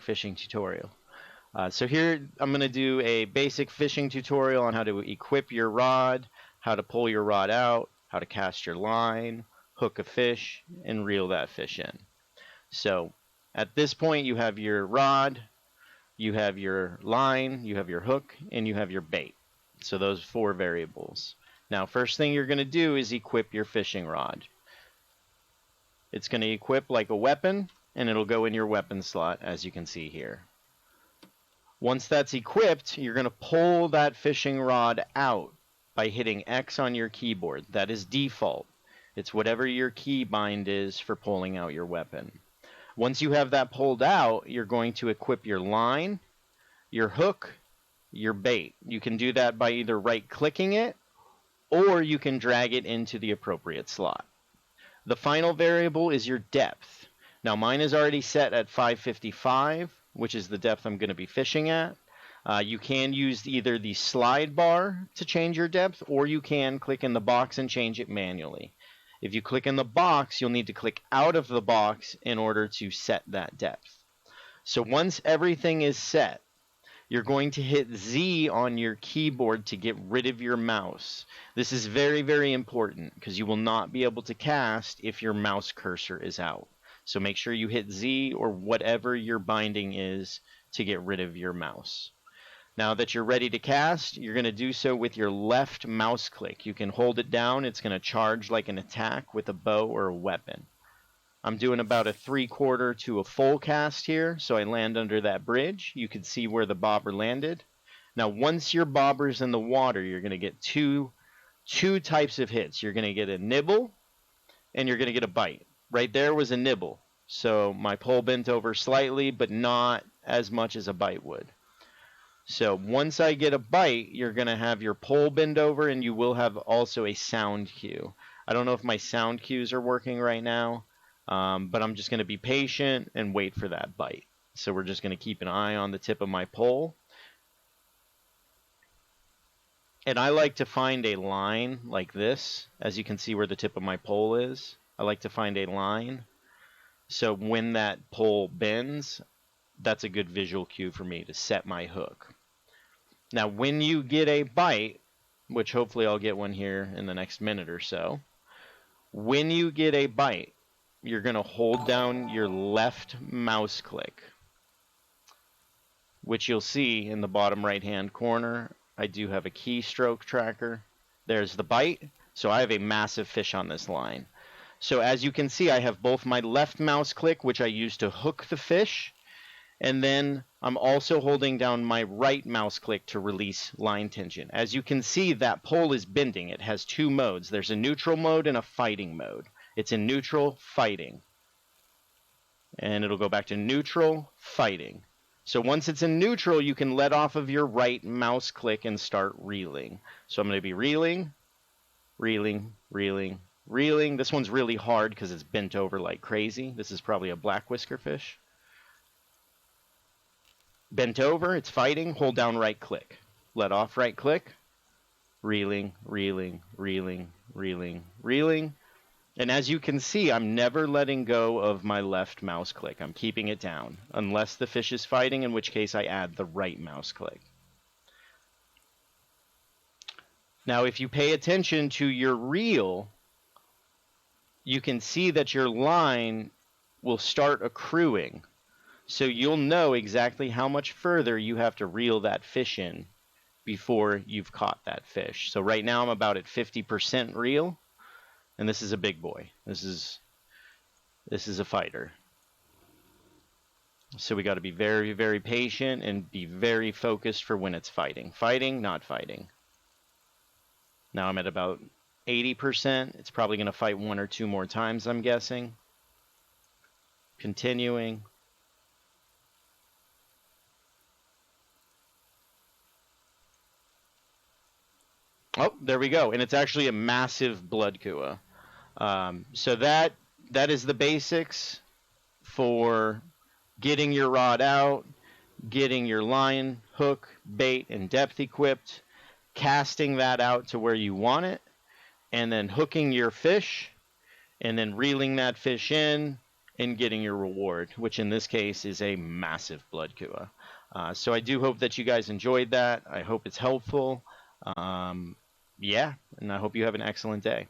fishing tutorial. So here I'm going to do a basic fishing tutorial on how to equip your rod, how to pull your rod out, how to cast your line, hook a fish, and reel that fish in. So at this point you have your rod, you have your line, you have your hook, and you have your bait. So those 4 variables. Now first thing you're going to do is equip your fishing rod. It's going to equip like a weapon, and it'll go in your weapon slot, as you can see here. Once that's equipped, you're going to pull that fishing rod out by hitting X on your keyboard. That is default. It's whatever your key bind is for pulling out your weapon. Once you have that pulled out, you're going to equip your line, your hook, your bait. You can do that by either right-clicking it, or you can drag it into the appropriate slot. The final variable is your depth. Now mine is already set at 555, which is the depth I'm going to be fishing at. You can use either the slide bar to change your depth, or you can click in the box and change it manually. If you click in the box, you'll need to click out of the box in order to set that depth. So once everything is set, you're going to hit Z on your keyboard to get rid of your mouse. This is very, very important because you will not be able to cast if your mouse cursor is out. So make sure you hit Z or whatever your binding is to get rid of your mouse. Now that you're ready to cast, you're going to do so with your left mouse click. You can hold it down. It's going to charge like an attack with a bow or a weapon. I'm doing about a 3/4 to a full cast here, so I land under that bridge. You can see where the bobber landed. Now once your bobber's in the water, you're going to get two types of hits. You're going to get a nibble and you're going to get a bite. Right there was a nibble. So my pole bent over slightly, but not as much as a bite would. So once I get a bite, you're going to have your pole bend over, and you will have also a sound cue. I don't know if my sound cues are working right now, but I'm just going to be patient and wait for that bite. So we're just going to keep an eye on the tip of my pole. And I like to find a line like this, as you can see where the tip of my pole is. I like to find a line. So when that pole bends, that's a good visual cue for me to set my hook. Now when you get a bite, which hopefully I'll get one here in the next minute or so, when you get a bite, you're going to hold down your left mouse click, which you'll see in the bottom right hand corner. I do have a keystroke tracker. There's the bite. So I have a massive fish on this line. So as you can see, I have both my left mouse click, which I use to hook the fish, and then I'm also holding down my right mouse click to release line tension. As you can see, that pole is bending. It has 2 modes. There's a neutral mode and a fighting mode. It's in neutral, fighting. And it'll go back to neutral, fighting. So once it's in neutral, you can let off of your right mouse click and start reeling. So I'm going to be reeling, reeling, reeling, reeling. This one's really hard because it's bent over like crazy. This is probably a black whisker fish. Bent over, it's fighting, hold down right click. Let off right click, reeling, reeling, reeling, reeling, reeling. And as you can see, I'm never letting go of my left mouse click. I'm keeping it down, unless the fish is fighting, in which case I add the right mouse click. Now, if you pay attention to your reel, you can see that your line will start accruing. So you'll know exactly how much further you have to reel that fish in before you've caught that fish. So right now I'm about at 50% reel, and this is a big boy. This is a fighter. So we got to be very, very patient and be very focused for when it's fighting. Fighting, not fighting. Now I'm at about 80%. It's probably going to fight 1 or 2 more times, I'm guessing. Continuing. Oh, there we go. And it's actually a massive blood kua. So that is the basics for getting your rod out, getting your line, hook, bait, and depth equipped, casting that out to where you want it, and then hooking your fish, and then reeling that fish in, in getting your reward, which in this case is a massive blood kua. So I do hope that you guys enjoyed that. I hope it's helpful. Yeah, and I hope you have an excellent day.